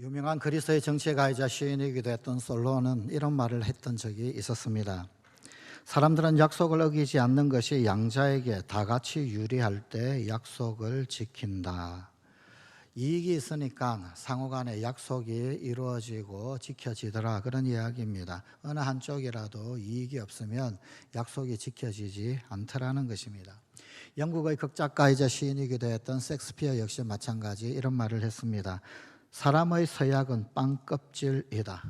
유명한 그리스의 정치가이자 시인이기도 했던 솔로몬은 이런 말을 했던 적이 있었습니다. 사람들은 약속을 어기지 않는 것이 양자에게 다 같이 유리할 때 약속을 지킨다. 이익이 있으니까 상호간에 약속이 이루어지고 지켜지더라, 그런 이야기입니다. 어느 한쪽이라도 이익이 없으면 약속이 지켜지지 않더라는 것입니다. 영국의 극작가이자 시인이기도 했던 셰익스피어 역시 마찬가지 이런 말을 했습니다. 사람의 서약은 빵껍질이다.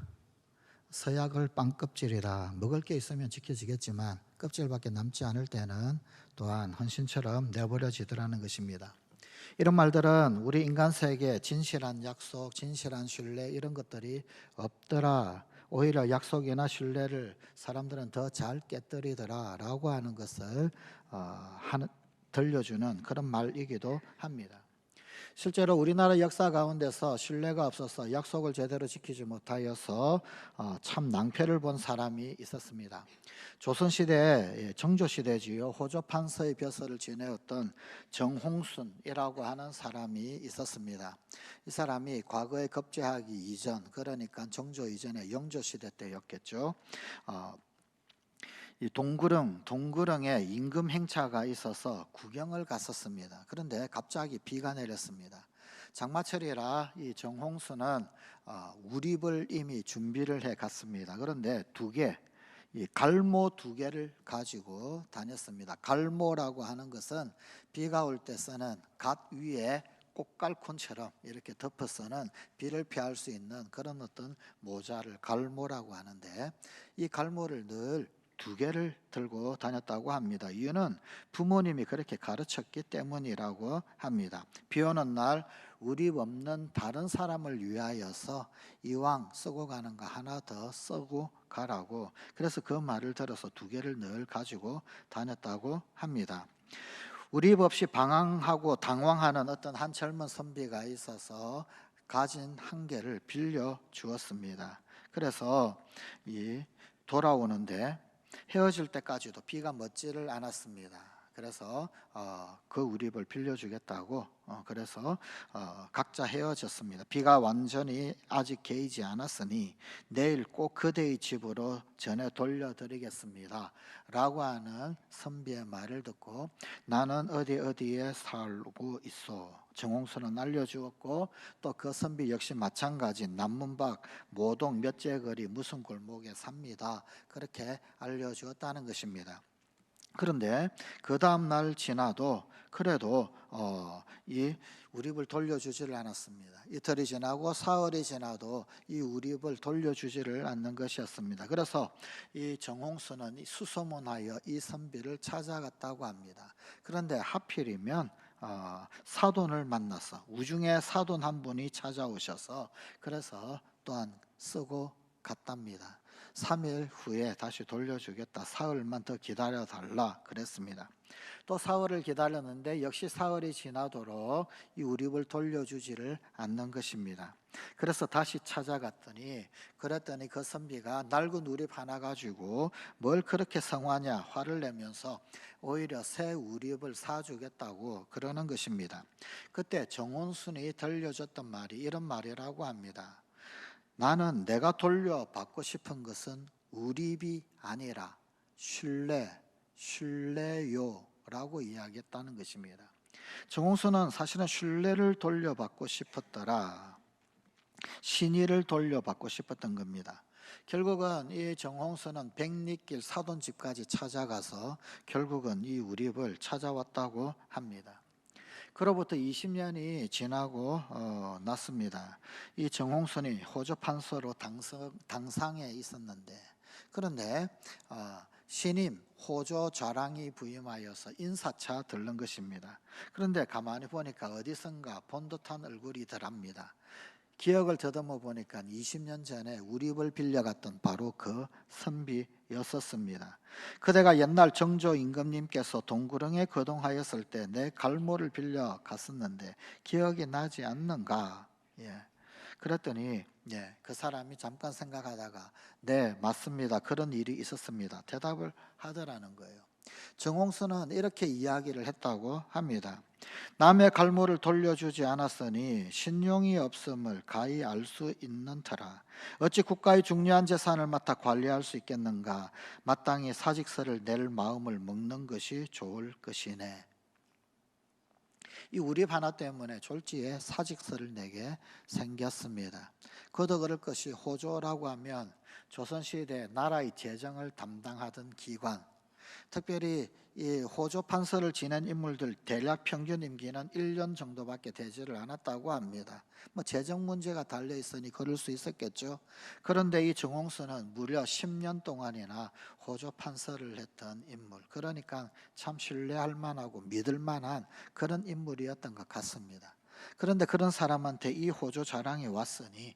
서약을 빵껍질이다. 먹을 게 있으면 지켜지겠지만 껍질밖에 남지 않을 때는 또한 헌신처럼 내버려지더라는 것입니다. 이런 말들은 우리 인간 세계에 진실한 약속, 진실한 신뢰 이런 것들이 없더라. 오히려 약속이나 신뢰를 사람들은 더 잘 깨뜨리더라 라고 하는 것을 들려주는 그런 말이기도 합니다. 실제로 우리나라 역사 가운데서 신뢰가 없어서 약속을 제대로 지키지 못하여서 참 낭패를 본 사람이 있었습니다. 조선시대 정조시대지요. 호조 판서의 벼슬을 지내었던 정홍순이라고 하는 사람이 있었습니다. 이 사람이 과거에 급제하기 이전, 그러니까 정조 이전에 영조시대 때였겠죠. 이 동구릉에 임금 행차가 있어서 구경을 갔었습니다. 그런데 갑자기 비가 내렸습니다. 장마철이라 이 정홍수는 우립을 이미 준비를 해 갔습니다. 그런데 이 갈모 2개를 가지고 다녔습니다. 갈모라고 하는 것은 비가 올 때 쓰는 갓 위에 꽃갈콘처럼 이렇게 덮어서는 비를 피할 수 있는 그런 어떤 모자를 갈모라고 하는데, 이 갈모를 늘 2개를 들고 다녔다고 합니다. 이유는 부모님이 그렇게 가르쳤기 때문이라고 합니다. 비 오는 날 우리 없는 다른 사람을 위하여서 이왕 쓰고 가는 거 하나 더 쓰고 가라고, 그래서 그 말을 들어서 2개를 늘 가지고 다녔다고 합니다. 우리 없이 방황하고 당황하는 어떤 한 젊은 선비가 있어서 가진 1개를 빌려 주었습니다. 그래서 돌아오는데 헤어질 때까지도 비가 멎지를 않았습니다. 그래서 그 우립을 빌려주겠다고 그래서 각자 헤어졌습니다. 비가 완전히 아직 개이지 않았으니 내일 꼭 그대의 집으로 전해 돌려드리겠습니다 라고 하는 선비의 말을 듣고 나는 어디에 살고 있어. 정홍수는 알려주었고 또 그 선비 역시 마찬가지 남문박 모동 몇째 거리 무슨 골목에 삽니다. 그렇게 알려주었다는 것입니다. 그런데 그 다음 날 지나도 그래도 이 우립을 돌려주지를 않았습니다. 이틀이 지나고 사흘이 지나도 이 우립을 돌려주지를 않는 것이었습니다. 그래서 이 정홍수는 수소문하여 이 선비를 찾아갔다고 합니다. 그런데 하필이면 사돈을 만나서 우중에 사돈 한 분이 찾아오셔서 그래서 또한 쓰고 갔답니다. 3일 후에 다시 돌려주겠다. 사흘만 더 기다려달라 그랬습니다. 또 사흘을 기다렸는데 역시 사흘이 지나도록 이 우립을 돌려주지를 않는 것입니다. 그래서 다시 찾아갔더니 그랬더니 그 선비가 낡은 우립 하나 가지고 뭘 그렇게 성화냐 화를 내면서 오히려 새 우립을 사주겠다고 그러는 것입니다. 그때 정원순이 들려줬던 말이 이런 말이라고 합니다. 나는 내가 돌려받고 싶은 것은 우립이 아니라 신뢰요 라고 이야기했다는 것입니다. 정홍수는 사실은 신뢰를 돌려받고 싶었더라. 신의를 돌려받고 싶었던 겁니다. 결국은 이 정홍수는 백리길 사돈 집까지 찾아가서 결국은 이 우립을 찾아왔다고 합니다. 그로부터 20년이 지나고 났습니다. 이 정홍순이 호조 판서로 당상에 있었는데, 그런데 신임 호조 좌랑이 부임하여서 인사차 들른 것입니다. 그런데 가만히 보니까 어디선가 본 듯한 얼굴이더랍니다. 기억을 더듬어 보니까 20년 전에 우립을 빌려갔던 바로 그 선비였었습니다. 그대가 옛날 정조 임금님께서 동구릉에 거동하였을 때 내 갈모를 빌려갔었는데 기억이 나지 않는가? 그랬더니 그 사람이 잠깐 생각하다가 네 맞습니다. 그런 일이 있었습니다. 대답을 하더라는 거예요. 정홍수는 이렇게 이야기를 했다고 합니다. 남의 갈모를 돌려주지 않았으니 신용이 없음을 가히 알 수 있는 터라. 어찌 국가의 중요한 재산을 맡아 관리할 수 있겠는가. 마땅히 사직서를 낼 마음을 먹는 것이 좋을 것이네. 이 우립 하나 때문에 졸지에 사직서를 내게 생겼습니다. 그도 그럴 것이 호조라고 하면 조선시대 나라의 재정을 담당하던 기관, 특별히 이 호조 판서를 지낸 인물들 대략 평균 임기는 1년 정도밖에 되지를 않았다고 합니다. 뭐 재정 문제가 달려 있으니 그럴 수 있었겠죠. 그런데 이 정홍수는 무려 10년 동안이나 호조 판서를 했던 인물, 그러니까 참 신뢰할 만하고 믿을 만한 그런 인물이었던 것 같습니다. 그런데 그런 사람한테 이 호조 자랑이 왔으니,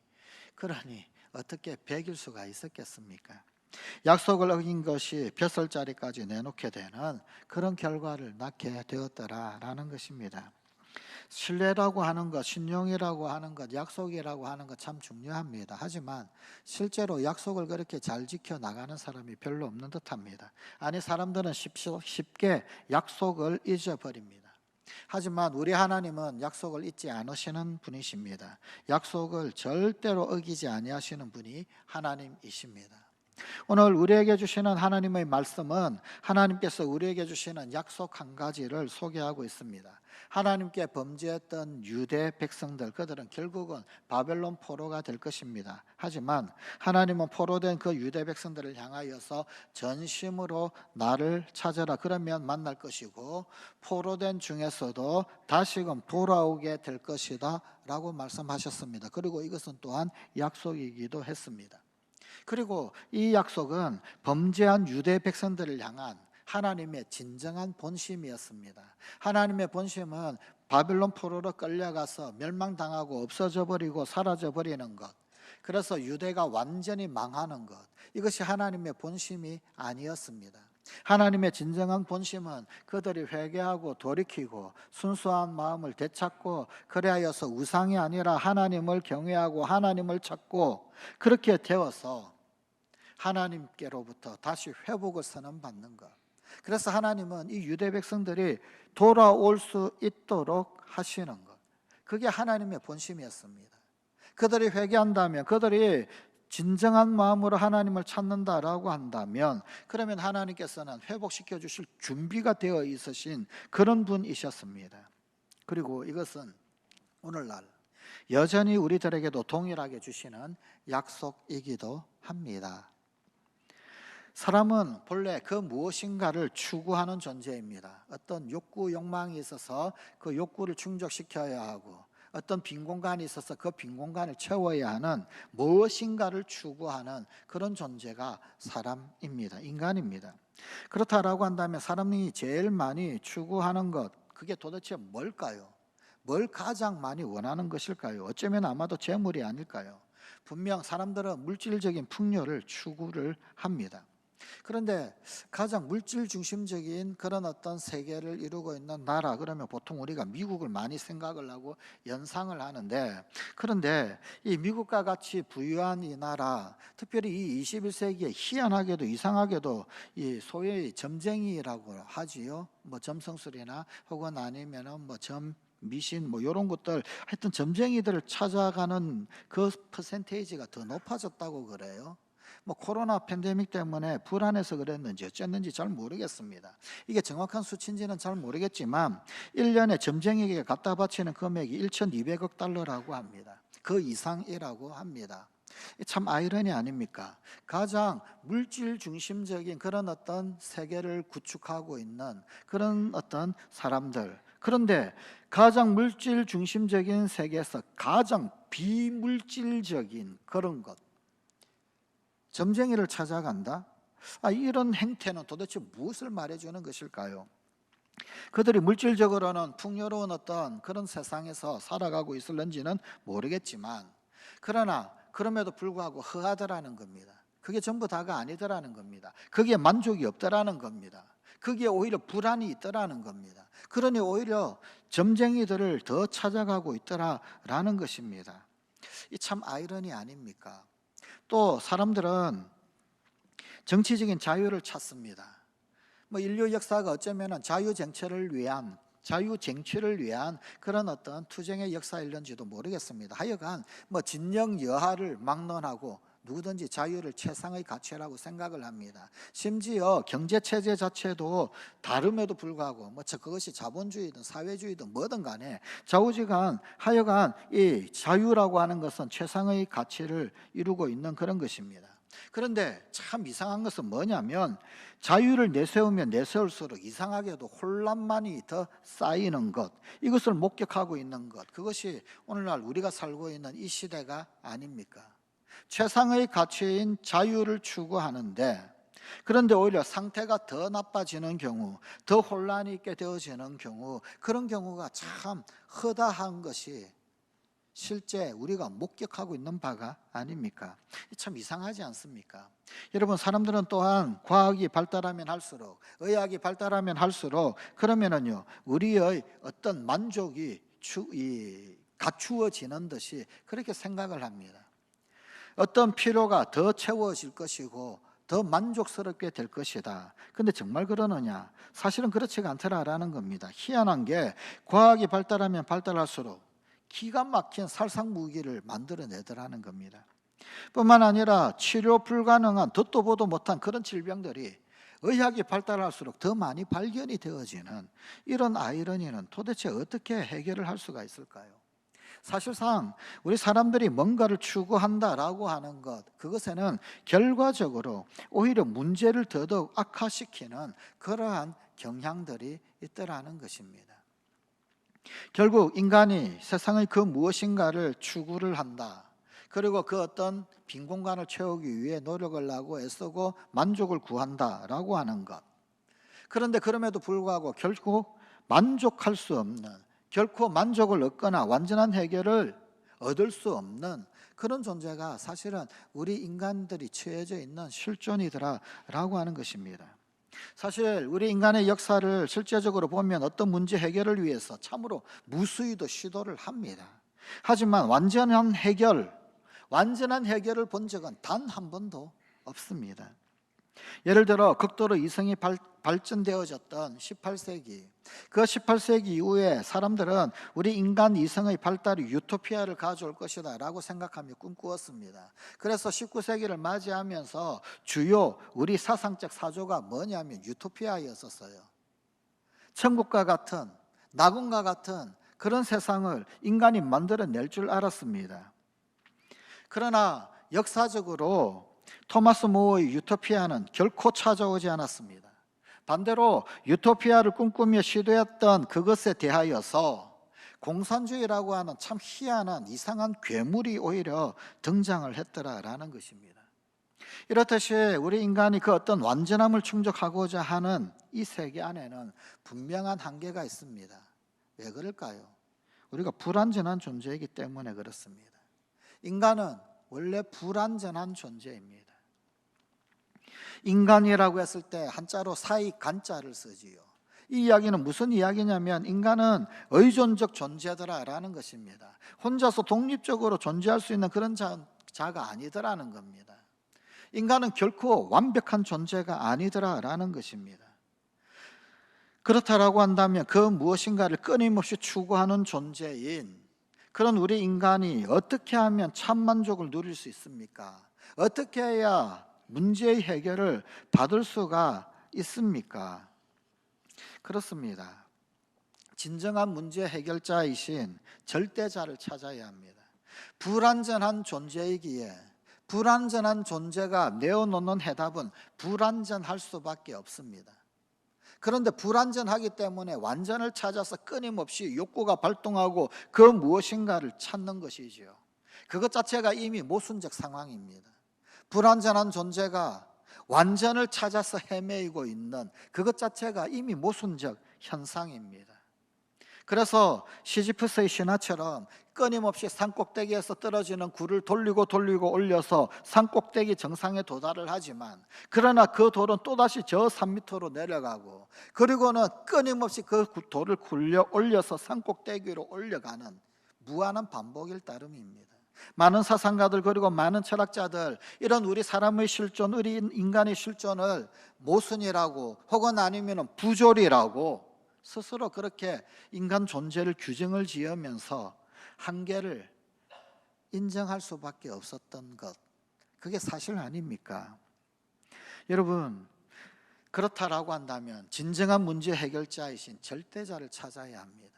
그러니 어떻게 배길 수가 있었겠습니까? 약속을 어긴 것이 벼슬자리까지 내놓게 되는 그런 결과를 낳게 되었더라라는 것입니다. 신뢰라고 하는 것, 신용이라고 하는 것, 약속이라고 하는 것 참 중요합니다. 하지만 실제로 약속을 그렇게 잘 지켜나가는 사람이 별로 없는 듯합니다. 아니, 사람들은 쉽게 약속을 잊어버립니다. 하지만 우리 하나님은 약속을 잊지 않으시는 분이십니다. 약속을 절대로 어기지 아니하시는 분이 하나님이십니다. 오늘 우리에게 주시는 하나님의 말씀은 하나님께서 우리에게 주시는 약속 한 가지를 소개하고 있습니다. 하나님께 범죄했던 유대 백성들, 그들은 결국은 바벨론 포로가 될 것입니다. 하지만 하나님은 포로된 그 유대 백성들을 향하여서 전심으로 나를 찾아라, 그러면 만날 것이고 포로된 중에서도 다시금 돌아오게 될 것이다 라고 말씀하셨습니다. 그리고 이것은 또한 약속이기도 했습니다. 그리고 이 약속은 범죄한 유대 백성들을 향한 하나님의 진정한 본심이었습니다. 하나님의 본심은 바빌론 포로로 끌려가서 멸망당하고 없어져 버리고 사라져 버리는 것, 그래서 유대가 완전히 망하는 것, 이것이 하나님의 본심이 아니었습니다. 하나님의 진정한 본심은 그들이 회개하고 돌이키고 순수한 마음을 되찾고 그래하여서 우상이 아니라 하나님을 경외하고 하나님을 찾고 그렇게 되어서 하나님께로부터 다시 회복을 선언받는 것. 그래서 하나님은 이 유대 백성들이 돌아올 수 있도록 하시는 것, 그게 하나님의 본심이었습니다. 그들이 회개한다면, 그들이 진정한 마음으로 하나님을 찾는다라고 한다면, 그러면 하나님께서는 회복시켜 주실 준비가 되어 있으신 그런 분이셨습니다. 그리고 이것은 오늘날 여전히 우리들에게도 동일하게 주시는 약속이기도 합니다. 사람은 본래 그 무엇인가를 추구하는 존재입니다. 어떤 욕구, 욕망이 있어서 그 욕구를 충족시켜야 하고, 어떤 빈 공간이 있어서 그 빈 공간을 채워야 하는 무엇인가를 추구하는 그런 존재가 사람입니다. 인간입니다. 그렇다라고 한다면 사람이 제일 많이 추구하는 것, 그게 도대체 뭘까요? 뭘 가장 많이 원하는 것일까요? 어쩌면 아마도 재물이 아닐까요? 분명 사람들은 물질적인 풍요를 추구를 합니다. 그런데 가장 물질 중심적인 그런 어떤 세계를 이루고 있는 나라, 그러면 보통 우리가 미국을 많이 생각을 하고 연상을 하는데, 그런데 이 미국과 같이 부유한 이 나라, 특별히 이 21세기에 희한하게도 이상하게도 이 소위 점쟁이라고 하지요. 뭐 점성술이나 혹은 아니면은 뭐 미신 뭐 이런 것들, 하여튼 점쟁이들을 찾아가는 그 퍼센테이지가 더 높아졌다고 그래요. 뭐 코로나 팬데믹 때문에 불안해서 그랬는지 어쨌는지 잘 모르겠습니다. 이게 정확한 수치인지는 잘 모르겠지만 1년에 점쟁이에게 갖다 바치는 금액이 1,200억 달러라고 합니다. 그 이상이라고 합니다. 참 아이러니 아닙니까? 가장 물질 중심적인 그런 어떤 세계를 구축하고 있는 그런 어떤 사람들, 그런데 가장 물질 중심적인 세계에서 가장 비물질적인 그런 것, 점쟁이를 찾아간다? 이런 행태는 도대체 무엇을 말해주는 것일까요? 그들이 물질적으로는 풍요로운 어떤 그런 세상에서 살아가고 있을는지는 모르겠지만, 그러나 그럼에도 불구하고 허하더라는 겁니다. 그게 전부 다가 아니더라는 겁니다. 그게 만족이 없더라는 겁니다. 그게 오히려 불안이 있더라는 겁니다. 그러니 오히려 점쟁이들을 더 찾아가고 있더라라는 것입니다. 이 참 아이러니 아닙니까? 또 사람들은 정치적인 자유를 찾습니다. 뭐 인류 역사가 어쩌면은 자유 쟁취를 위한 그런 어떤 투쟁의 역사일런지도 모르겠습니다. 하여간 뭐 진영 여하를 막론하고 누구든지 자유를 최상의 가치라고 생각을 합니다. 심지어 경제 체제 자체도 다름에도 불구하고 뭐 그것이 자본주의든 사회주의든 뭐든 간에 좌우지간 하여간 이 자유라고 하는 것은 최상의 가치를 이루고 있는 그런 것입니다. 그런데 참 이상한 것은 뭐냐면 자유를 내세우면 내세울수록 이상하게도 혼란만이 더 쌓이는 것, 이것을 목격하고 있는 것, 그것이 오늘날 우리가 살고 있는 이 시대가 아닙니까? 최상의 가치인 자유를 추구하는데, 그런데 오히려 상태가 더 나빠지는 경우, 더 혼란이 있게 되어지는 경우, 그런 경우가 참 허다한 것이 실제 우리가 목격하고 있는 바가 아닙니까? 참 이상하지 않습니까? 여러분, 사람들은 또한 과학이 발달하면 할수록, 의학이 발달하면 할수록 그러면은요, 우리의 어떤 만족이 갖추어지는 듯이 그렇게 생각을 합니다. 어떤 필요가 더 채워질 것이고 더 만족스럽게 될 것이다. 근데 정말 그러느냐? 사실은 그렇지가 않더라라는 겁니다. 희한한 게 과학이 발달하면 발달할수록 기가 막힌 살상무기를 만들어내더라는 겁니다. 뿐만 아니라 치료 불가능한 듣도 보도 못한 그런 질병들이 의학이 발달할수록 더 많이 발견이 되어지는 이런 아이러니는 도대체 어떻게 해결을 할 수가 있을까요? 사실상 우리 사람들이 뭔가를 추구한다라고 하는 것, 그것에는 결과적으로 오히려 문제를 더더욱 악화시키는 그러한 경향들이 있더라는 것입니다. 결국 인간이 세상의 그 무엇인가를 추구를 한다. 그리고 그 어떤 빈 공간을 채우기 위해 노력을 하고 애쓰고 만족을 구한다라고 하는 것. 그런데 그럼에도 불구하고 결국 만족할 수 없는, 결코 만족을 얻거나 완전한 해결을 얻을 수 없는 그런 존재가 사실은 우리 인간들이 처해져 있는 실존이더라라고 하는 것입니다. 사실 우리 인간의 역사를 실제적으로 보면 어떤 문제 해결을 위해서 참으로 무수히도 시도를 합니다. 하지만 완전한 해결을 본 적은 단 한 번도 없습니다. 예를 들어 극도로 이성이 발전되어졌던 18세기, 그 18세기 이후에 사람들은 우리 인간 이성의 발달이 유토피아를 가져올 것이다 라고 생각하며 꿈꾸었습니다. 그래서 19세기를 맞이하면서 주요 우리 사상적 사조가 뭐냐면 유토피아였었어요. 천국과 같은, 낙원과 같은 그런 세상을 인간이 만들어낼 줄 알았습니다. 그러나 역사적으로 토마스 모어의 유토피아는 결코 찾아오지 않았습니다. 반대로 유토피아를 꿈꾸며 시도했던 그것에 대하여서 공산주의라고 하는 참 희한한 이상한 괴물이 오히려 등장을 했더라라는 것입니다. 이렇듯이 우리 인간이 그 어떤 완전함을 충족하고자 하는 이 세계 안에는 분명한 한계가 있습니다. 왜 그럴까요? 우리가 불완전한 존재이기 때문에 그렇습니다. 인간은 원래 불완전한 존재입니다. 인간이라고 했을 때 한자로 사익간자를 쓰지요. 이 이야기는 무슨 이야기냐면 인간은 의존적 존재더라라는 것입니다. 혼자서 독립적으로 존재할 수 있는 그런 자가 아니더라는 겁니다. 인간은 결코 완벽한 존재가 아니더라라는 것입니다. 그렇다라고 한다면 그 무엇인가를 끊임없이 추구하는 존재인 그런 우리 인간이 어떻게 하면 참 만족을 누릴 수 있습니까? 어떻게 해야 문제의 해결을 받을 수가 있습니까? 그렇습니다. 진정한 문제 해결자이신 절대자를 찾아야 합니다. 불완전한 존재이기에 불완전한 존재가 내어놓는 해답은 불완전할 수밖에 없습니다. 그런데 불완전하기 때문에 완전을 찾아서 끊임없이 욕구가 발동하고 그 무엇인가를 찾는 것이지요. 그것 자체가 이미 모순적 상황입니다. 불완전한 존재가 완전을 찾아서 헤매이고 있는 그것 자체가 이미 모순적 현상입니다. 그래서 시지프스의 신화처럼 끊임없이 산꼭대기에서 떨어지는 굴을 돌리고 올려서 산꼭대기 정상에 도달을 하지만 그러나 그 돌은 또다시 저 산 밑으로 내려가고 그리고는 끊임없이 그 돌을 굴려 올려서 산꼭대기로 올려가는 무한한 반복일 따름입니다. 많은 사상가들 그리고 많은 철학자들 이런 우리 사람의 실존, 우리 인간의 실존을 모순이라고 혹은 아니면 부조리라고 스스로 그렇게 인간 존재를 규정을 지으면서 한계를 인정할 수밖에 없었던 것, 그게 사실 아닙니까? 여러분, 그렇다라고 한다면 진정한 문제 해결자이신 절대자를 찾아야 합니다.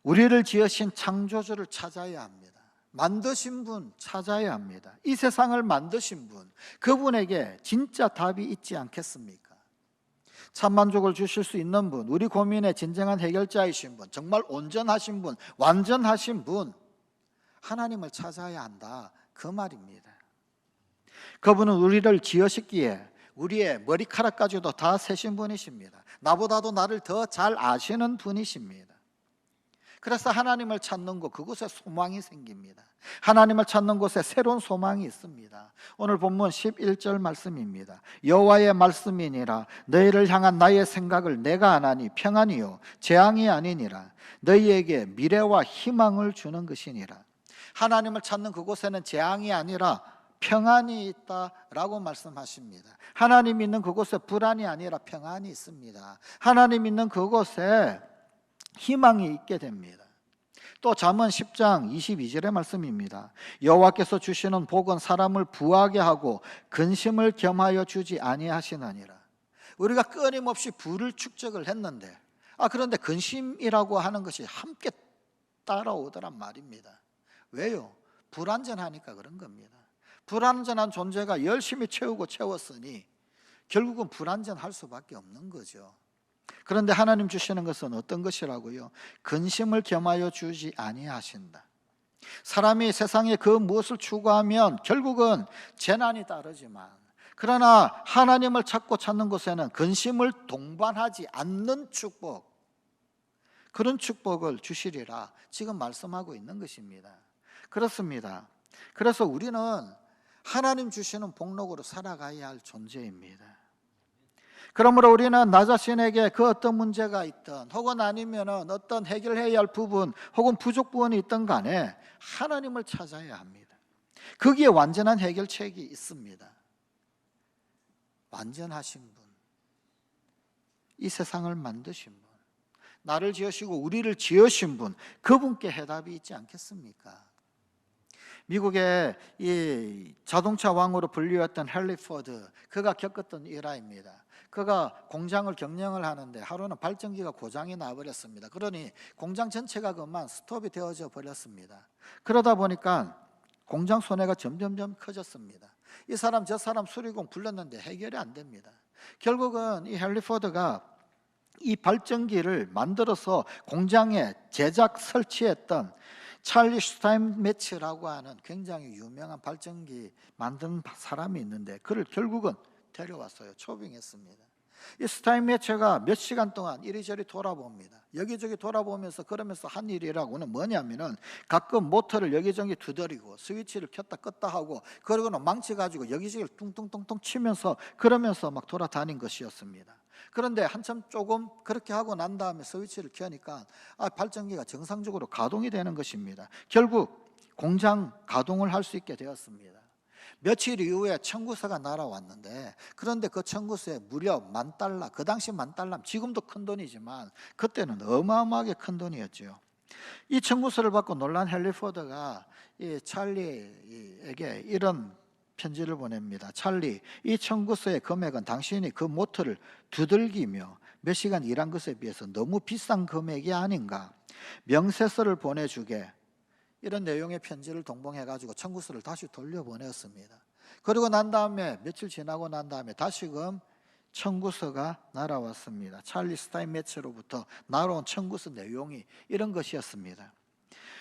우리를 지으신 창조주를 찾아야 합니다. 만드신 분 찾아야 합니다. 이 세상을 만드신 분, 그분에게 진짜 답이 있지 않겠습니까? 참만족을 주실 수 있는 분, 우리 고민의 진정한 해결자이신 분, 정말 온전하신 분, 완전하신 분, 하나님을 찾아야 한다, 그 말입니다. 그분은 우리를 지으셨기에 우리의 머리카락까지도 다 세신 분이십니다. 나보다도 나를 더 잘 아시는 분이십니다. 그래서 하나님을 찾는 곳, 그곳에 소망이 생깁니다. 하나님을 찾는 곳에 새로운 소망이 있습니다. 오늘 본문 11절 말씀입니다. 여호와의 말씀이니라 너희를 향한 나의 생각을 내가 아나니 평안이요 재앙이 아니니라 너희에게 미래와 희망을 주는 것이니라. 하나님을 찾는 그곳에는 재앙이 아니라 평안이 있다라고 말씀하십니다. 하나님 있는 그곳에 불안이 아니라 평안이 있습니다. 하나님 있는 그곳에 희망이 있게 됩니다. 또 잠언 10장 22절의 말씀입니다. 여호와께서 주시는 복은 사람을 부하게 하고 근심을 겸하여 주지 아니하시느니라. 우리가 끊임없이 부를 축적을 했는데 그런데 근심이라고 하는 것이 함께 따라오더란 말입니다. 왜요? 불안전하니까 그런 겁니다. 불안전한 존재가 열심히 채우고 채웠으니 결국은 불안전할 수밖에 없는 거죠. 그런데 하나님 주시는 것은 어떤 것이라고요? 근심을 겸하여 주지 아니하신다. 사람이 세상에 그 무엇을 추구하면 결국은 재난이 따르지만, 그러나 하나님을 찾는 곳에는 근심을 동반하지 않는 축복, 그런 축복을 주시리라 지금 말씀하고 있는 것입니다. 그렇습니다. 그래서 우리는 하나님 주시는 복록으로 살아가야 할 존재입니다. 그러므로 우리는 나 자신에게 그 어떤 문제가 있든 혹은 아니면 어떤 해결해야 할 부분 혹은 부족 부분이 있든 간에 하나님을 찾아야 합니다. 거기에 완전한 해결책이 있습니다. 완전하신 분, 이 세상을 만드신 분, 나를 지으시고 우리를 지으신 분, 그분께 해답이 있지 않겠습니까? 미국의 이 자동차 왕으로 불리웠던 헨리 포드, 그가 겪었던 일화입니다. 그가 공장을 경영을 하는데 하루는 발전기가 고장이 나버렸습니다. 그러니 공장 전체가 그만 스톱이 되어져 버렸습니다. 그러다 보니까 공장 손해가 점점점 커졌습니다. 이 사람 저 사람 수리공 불렀는데 해결이 안 됩니다. 결국은 이 헨리 포드가 이 발전기를 만들어서 공장에 제작 설치했던 찰리 슈타인메츠라고 하는 굉장히 유명한 발전기 만든 사람이 있는데 그를 결국은 데려왔어요. 초빙했습니다. 이 스타인메츠가 몇 시간 동안 이리저리 돌아봅니다. 여기저기 돌아보면서 그러면서 한 일이라고는 뭐냐면은 가끔 모터를 여기저기 두드리고 스위치를 켰다 껐다 하고 그러고는 망치 가지고 여기저기 뚱뚱뚱뚱 치면서 그러면서 막 돌아다닌 것이었습니다. 그런데 한참 조금 그렇게 하고 난 다음에 스위치를 켜니까 발전기가 정상적으로 가동이 되는 것입니다. 결국 공장 가동을 할 수 있게 되었습니다. 며칠 이후에 청구서가 날아왔는데, 그런데 그 청구서에 무려 $10,000, 그 당시 $10,000, 지금도 큰 돈이지만 그때는 어마어마하게 큰 돈이었죠. 이 청구서를 받고 놀란 헨리 포드가 이 찰리에게 이런 편지를 보냅니다. 찰리, 이 청구서의 금액은 당신이 그 모터를 두들기며 몇 시간 일한 것에 비해서 너무 비싼 금액이 아닌가. 명세서를 보내주게. 이런 내용의 편지를 동봉해가지고 청구서를 다시 돌려보냈습니다. 그리고 난 다음에 며칠 지나고 난 다음에 다시금 청구서가 날아왔습니다. 찰리 스타인메츠로부터 날아온 청구서 내용이 이런 것이었습니다.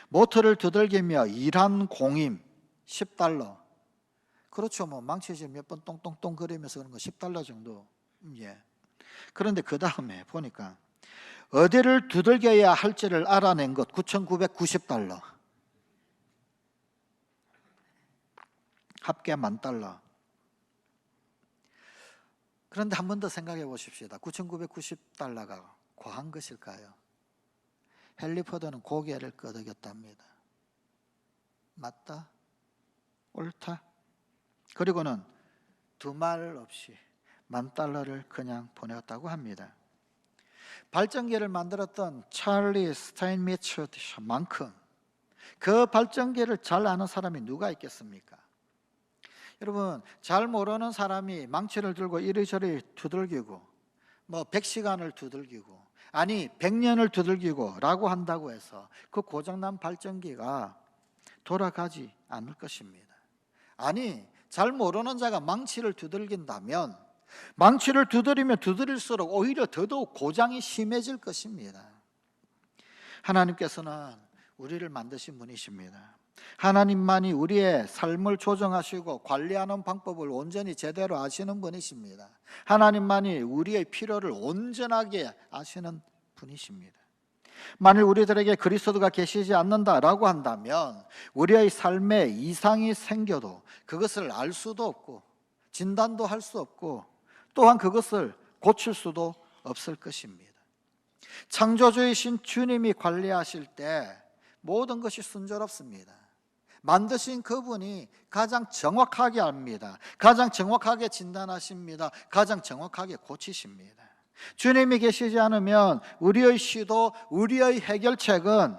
모터를 두들기며 일한 공임 $10. 그렇죠. 뭐 망치질 몇 번 똥똥똥 거리면서 그런 거 $10 정도. 예. 그런데 그 다음에 보니까 어디를 두들겨야 할지를 알아낸 것 $9,990. 합계 $10,000. 그런데 한 번 더 생각해 보십시다. $9,990가 과한 것일까요? 헨리 포드는 고개를 끄덕였답니다. 맞다, 옳다. 그리고는 두말 없이 $10,000를 그냥 보냈다고 합니다. 발전기를 만들었던 찰리 스타인미처만큼 그 발전기를 잘 아는 사람이 누가 있겠습니까? 여러분, 잘 모르는 사람이 망치를 들고 이리저리 두들기고 100시간을 두들기고 아니 100년을 두들기고 라고 한다고 해서 그 고장난 발전기가 돌아가지 않을 것입니다. 아니, 잘 모르는 자가 망치를 두들긴다면 망치를 두드리면 두드릴수록 오히려 더더욱 고장이 심해질 것입니다. 하나님께서는 우리를 만드신 분이십니다. 하나님만이 우리의 삶을 조정하시고 관리하는 방법을 온전히 제대로 아시는 분이십니다. 하나님만이 우리의 필요를 온전하게 아시는 분이십니다. 만일 우리들에게 그리스도가 계시지 않는다라고 한다면 우리의 삶에 이상이 생겨도 그것을 알 수도 없고 진단도 할 수 없고 또한 그것을 고칠 수도 없을 것입니다. 창조주이신 주님이 관리하실 때 모든 것이 순조롭습니다. 만드신 그분이 가장 정확하게 압니다. 가장 정확하게 진단하십니다. 가장 정확하게 고치십니다. 주님이 계시지 않으면 우리의 시도, 우리의 해결책은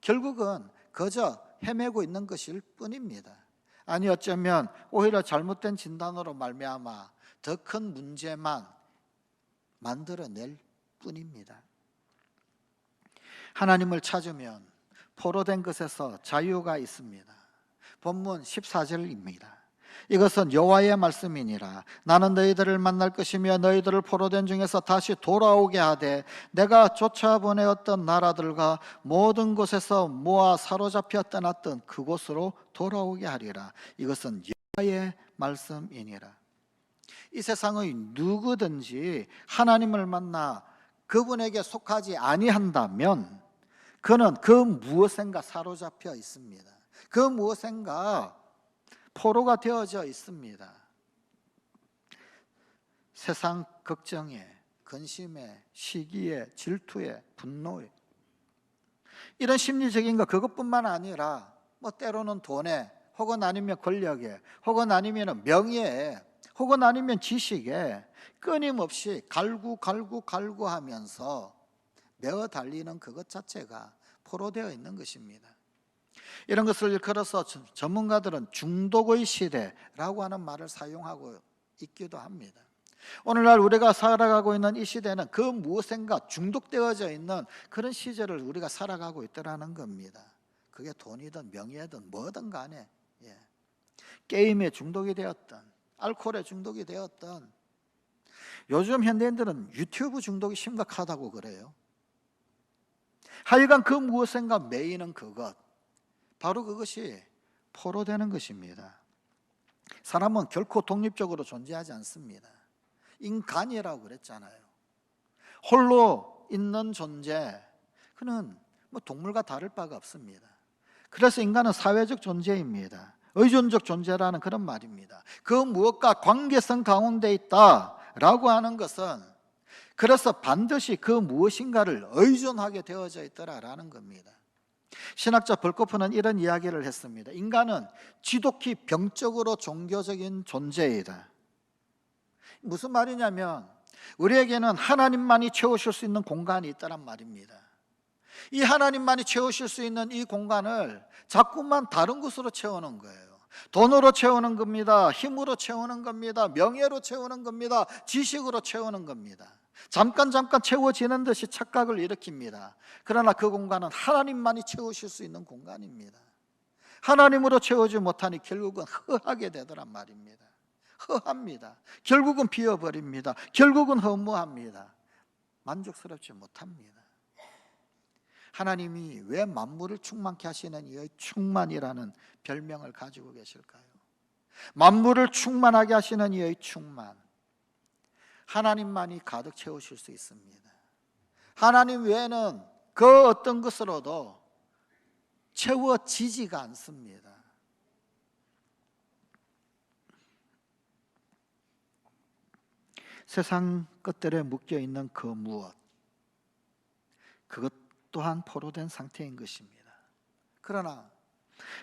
결국은 그저 헤매고 있는 것일 뿐입니다. 아니 어쩌면 오히려 잘못된 진단으로 말미암아 더 큰 문제만 만들어낼 뿐입니다. 하나님을 찾으면 포로된 것에서 자유가 있습니다. 본문 14절입니다. 이것은 여호와의 말씀이니라. 나는 너희들을 만날 것이며 너희들을 포로된 중에서 다시 돌아오게 하되 내가 쫓아보내었던 나라들과 모든 곳에서 모아 사로잡혀 떠났던 그곳으로 돌아오게 하리라. 이것은 여호와의 말씀이니라. 이 세상의 누구든지 하나님을 만나 그분에게 속하지 아니한다면 그는 그 무엇인가 사로잡혀 있습니다. 그 무엇인가 포로가 되어져 있습니다. 세상 걱정에, 근심에, 시기에, 질투에, 분노에 이런 심리적인 것 그것뿐만 아니라 때로는 돈에 혹은 아니면 권력에 혹은 아니면 명예에 혹은 아니면 지식에 끊임없이 갈구하면서 메어 달리는 그것 자체가 포로되어 있는 것입니다. 이런 것을 일컬어서 전문가들은 중독의 시대라고 하는 말을 사용하고 있기도 합니다. 오늘날 우리가 살아가고 있는 이 시대는 그 무엇인가 중독되어져 있는 그런 시절을 우리가 살아가고 있다는 겁니다. 그게 돈이든 명예든 뭐든 간에 게임에 중독이 되었던 알코올에 중독이 되었던 요즘 현대인들은 유튜브 중독이 심각하다고 그래요. 하여간 그 무엇인가 매이는 그것, 바로 그것이 포로되는 것입니다. 사람은 결코 독립적으로 존재하지 않습니다. 인간이라고 그랬잖아요. 홀로 있는 존재, 그는 동물과 다를 바가 없습니다. 그래서 인간은 사회적 존재입니다. 의존적 존재라는 그런 말입니다. 그 무엇과 관계성 가운데 있다라고 하는 것은 그래서 반드시 그 무엇인가를 의존하게 되어져 있더라라는 겁니다. 신학자 벌코프는 이런 이야기를 했습니다. 인간은 지독히 병적으로 종교적인 존재이다. 무슨 말이냐면 우리에게는 하나님만이 채우실 수 있는 공간이 있다란 말입니다. 이 하나님만이 채우실 수 있는 이 공간을 자꾸만 다른 것으로 채우는 거예요. 돈으로 채우는 겁니다. 힘으로 채우는 겁니다. 명예로 채우는 겁니다. 지식으로 채우는 겁니다. 잠깐 채워지는 듯이 착각을 일으킵니다. 그러나 그 공간은 하나님만이 채우실 수 있는 공간입니다. 하나님으로 채우지 못하니 결국은 허하게 되더란 말입니다. 허합니다. 결국은 비어버립니다. 결국은 허무합니다. 만족스럽지 못합니다. 하나님이 왜 만물을 충만케 하시는 이의 충만이라는 별명을 가지고 계실까요? 만물을 충만하게 하시는 이의 충만, 하나님만이 가득 채우실 수 있습니다. 하나님 외에는 그 어떤 것으로도 채워지지가 않습니다. 세상 것들에 묶여있는 그 무엇, 그것 또한 포로된 상태인 것입니다. 그러나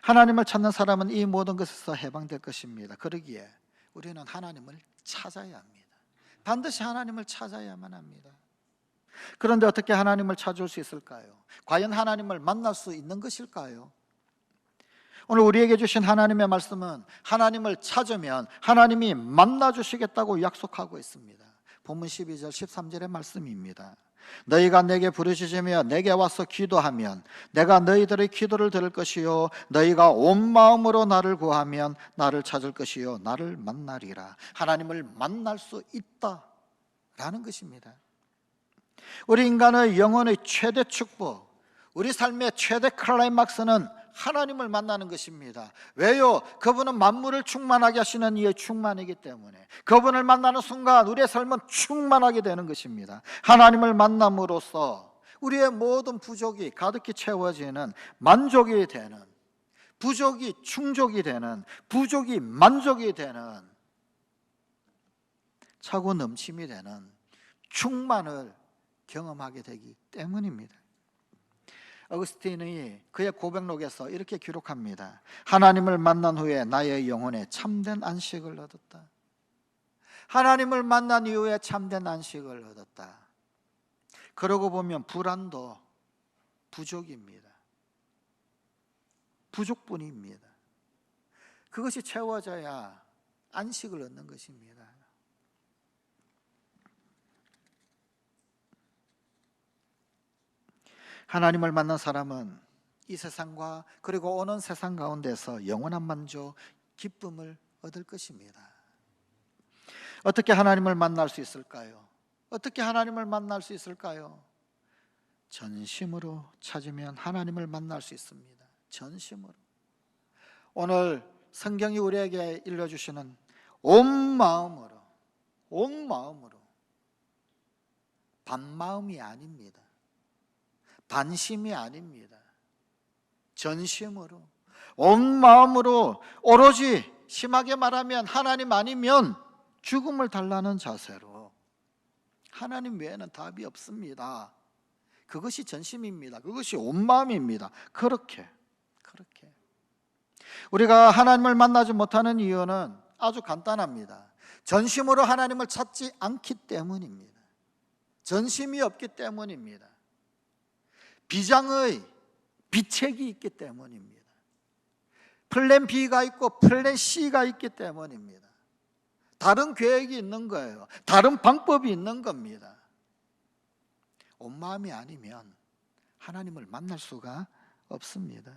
하나님을 찾는 사람은 이 모든 것에서 해방될 것입니다. 그러기에 우리는 하나님을 찾아야 합니다. 반드시 하나님을 찾아야만 합니다. 그런데 어떻게 하나님을 찾을 수 있을까요? 과연 하나님을 만날 수 있는 것일까요? 오늘 우리에게 주신 하나님의 말씀은 하나님을 찾으면 하나님이 만나주시겠다고 약속하고 있습니다. 본문 12절 13절의 말씀입니다. 너희가 내게 부르짖으며 내게 와서 기도하면 내가 너희들의 기도를 들을 것이요 너희가 온 마음으로 나를 구하면 나를 찾을 것이요 나를 만나리라. 하나님을 만날 수 있다라는 것입니다. 우리 인간의 영혼의 최대 축복, 우리 삶의 최대 클라이막스는 하나님을 만나는 것입니다. 왜요? 그분은 만물을 충만하게 하시는 이의 충만이기 때문에 그분을 만나는 순간 우리의 삶은 충만하게 되는 것입니다. 하나님을 만남으로써 우리의 모든 부족이 가득히 채워지는, 만족이 되는, 부족이 충족이 되는, 부족이 만족이 되는, 차고 넘침이 되는 충만을 경험하게 되기 때문입니다. 어거스틴이 그의 고백록에서 이렇게 기록합니다. 하나님을 만난 후에 나의 영혼에 참된 안식을 얻었다. 하나님을 만난 이후에 참된 안식을 얻었다. 그러고 보면 불안도 부족입니다. 부족뿐입니다. 그것이 채워져야 안식을 얻는 것입니다. 하나님을 만난 사람은 이 세상과 그리고 오는 세상 가운데서 영원한 만족, 기쁨을 얻을 것입니다. 어떻게 하나님을 만날 수 있을까요? 어떻게 하나님을 만날 수 있을까요? 전심으로 찾으면 하나님을 만날 수 있습니다. 전심으로. 오늘 성경이 우리에게 일러주시는 온 마음으로, 반마음이 아닙니다. 반심이 아닙니다. 전심으로, 온 마음으로, 오로지 심하게 말하면 하나님 아니면 죽음을 달라는 자세로, 하나님 외에는 답이 없습니다. 그것이 전심입니다. 그것이 온 마음입니다. 그렇게 우리가 하나님을 만나지 못하는 이유는 아주 간단합니다. 전심으로 하나님을 찾지 않기 때문입니다. 전심이 없기 때문입니다. 비장의 비책이 있기 때문입니다. 플랜 B가 있고 플랜 C가 있기 때문입니다. 다른 계획이 있는 거예요. 다른 방법이 있는 겁니다. 온 마음이 아니면 하나님을 만날 수가 없습니다.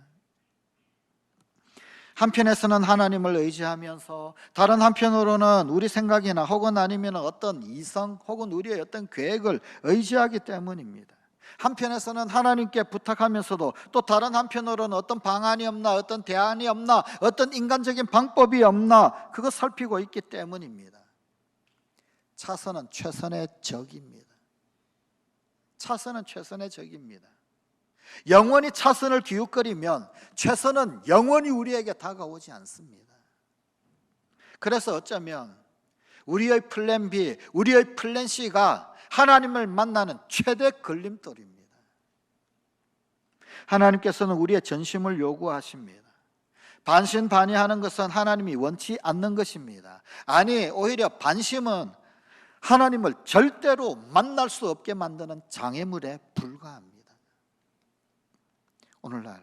한편에서는 하나님을 의지하면서 다른 한편으로는 우리 생각이나 혹은 아니면 어떤 이성 혹은 우리의 어떤 계획을 의지하기 때문입니다. 한편에서는 하나님께 부탁하면서도 또 다른 한편으로는 어떤 방안이 없나, 어떤 대안이 없나, 어떤 인간적인 방법이 없나, 그거 살피고 있기 때문입니다. 차선은 최선의 적입니다. 차선은 최선의 적입니다. 영원히 차선을 기웃거리면 최선은 영원히 우리에게 다가오지 않습니다. 그래서 어쩌면 우리의 플랜 B, 우리의 플랜 C가 하나님을 만나는 최대 걸림돌입니다. 하나님께서는 우리의 전심을 요구하십니다. 반신반의하는 것은 하나님이 원치 않는 것입니다. 아니, 오히려 반심은 하나님을 절대로 만날 수 없게 만드는 장애물에 불과합니다. 오늘날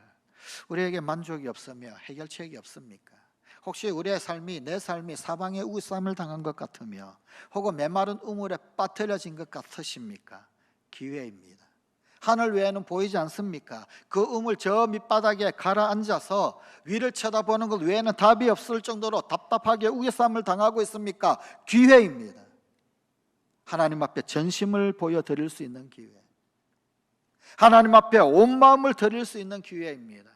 우리에게 만족이 없으며 해결책이 없습니까? 혹시 우리의 삶이, 내 삶이 사방에 우쌈을 당한 것 같으며 혹은 메마른 우물에 빠뜨려진 것 같으십니까? 기회입니다. 하늘 외에는 보이지 않습니까? 그 우물 저 밑바닥에 가라앉아서 위를 쳐다보는 것 외에는 답이 없을 정도로 답답하게 우쌈을 당하고 있습니까? 기회입니다. 하나님 앞에 전심을 보여드릴 수 있는 기회, 하나님 앞에 온 마음을 드릴 수 있는 기회입니다.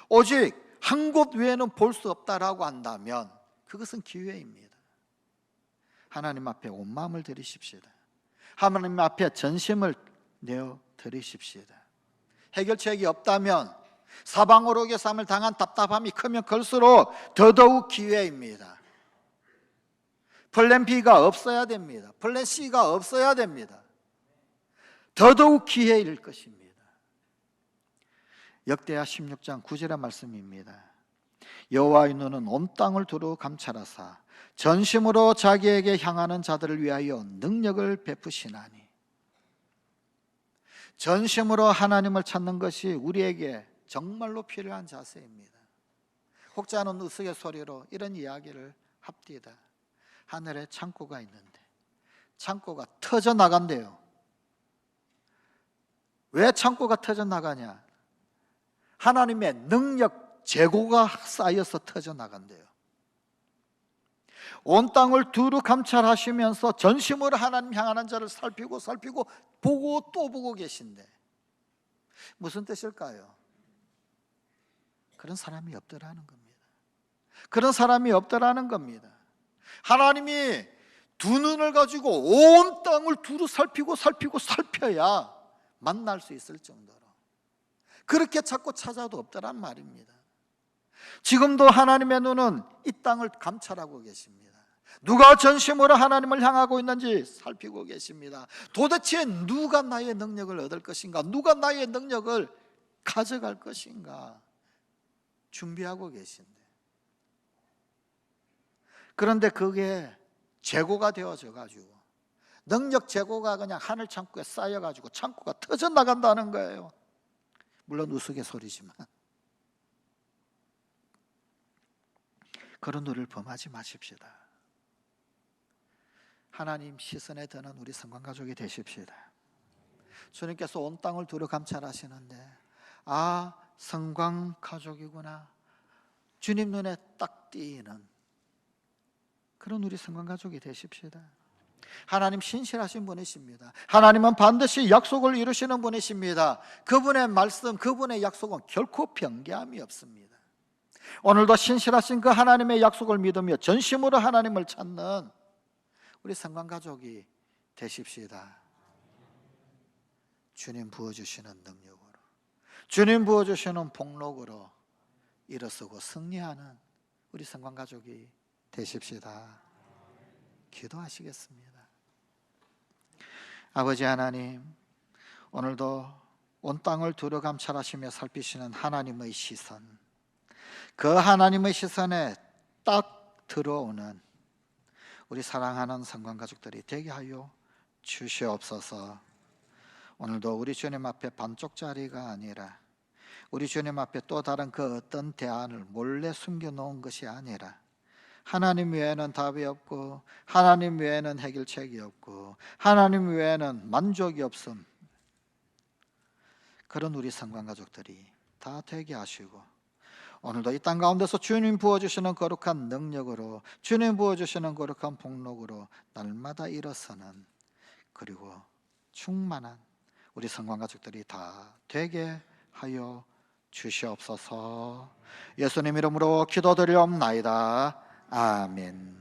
오직 한 곳 외에는 볼 수 없다라고 한다면 그것은 기회입니다. 하나님 앞에 온 마음을 드리십시다. 하나님 앞에 전심을 내어 드리십시다. 해결책이 없다면 사방오락의 삶을 당한 답답함이 크면 클수록 더더욱 기회입니다. 플랜 B가 없어야 됩니다. 플랜 C가 없어야 됩니다. 더더욱 기회일 것입니다. 역대하 16장 9절의 말씀입니다. 여호와의 눈은 온 땅을 두루 감찰하사 전심으로 자기에게 향하는 자들을 위하여 능력을 베푸시나니. 전심으로 하나님을 찾는 것이 우리에게 정말로 필요한 자세입니다. 혹자는 우스갯소리로 이런 이야기를 합디다. 하늘에 창고가 있는데 창고가 터져 나간대요. 왜 창고가 터져 나가냐? 하나님의 능력 재고가 쌓여서 터져 나간대요. 온 땅을 두루 감찰하시면서 전심으로 하나님 향하는 자를 살피고 보고 또 보고 계신데 무슨 뜻일까요? 그런 사람이 없더라는 겁니다. 그런 사람이 없더라는 겁니다. 하나님이 두 눈을 가지고 온 땅을 두루 살펴야 만날 수 있을 정도로 그렇게 찾고 찾아도 없더란 말입니다. 지금도 하나님의 눈은 이 땅을 감찰하고 계십니다. 누가 전심으로 하나님을 향하고 있는지 살피고 계십니다. 도대체 누가 나의 능력을 얻을 것인가? 누가 나의 능력을 가져갈 것인가? 준비하고 계신데, 그런데 그게 재고가 되어져 가지고 능력 재고가 그냥 하늘 창고에 쌓여 가지고 창고가 터져 나간다는 거예요. 물론 우스갯소리지만 그런 일을 범하지 마십시다. 하나님 시선에 드는 우리 성관가족이 되십시다. 주님께서 온 땅을 두루 감찰하시는데 아, 성관가족이구나, 주님 눈에 딱 띄는 그런 우리 성관가족이 되십시다. 하나님 신실하신 분이십니다. 하나님은 반드시 약속을 이루시는 분이십니다. 그분의 말씀, 그분의 약속은 결코 변개함이 없습니다. 오늘도 신실하신 그 하나님의 약속을 믿으며 전심으로 하나님을 찾는 우리 성관가족이 되십시다. 주님 부어주시는 능력으로, 주님 부어주시는 복록으로 일어서고 승리하는 우리 성관가족이 되십시다. 기도하시겠습니다. 아버지 하나님, 오늘도 온 땅을 두루 감찰하시며 살피시는 하나님의 시선, 그 하나님의 시선에 딱 들어오는 우리 사랑하는 성관가족들이 되게 하여 주시옵소서. 오늘도 우리 주님 앞에 반쪽짜리가 아니라 우리 주님 앞에 또 다른 그 어떤 대안을 몰래 숨겨놓은 것이 아니라 하나님 외에는 답이 없고 하나님 외에는 해결책이 없고 하나님 외에는 만족이 없음, 그런 우리 성관가족들이 다 되게 하시고 오늘도 이 땅 가운데서 주님 부어주시는 거룩한 능력으로, 주님 부어주시는 거룩한 복록으로 날마다 일어서는, 그리고 충만한 우리 성관가족들이 다 되게 하여 주시옵소서. 예수님 이름으로 기도드리옵나이다. 아멘.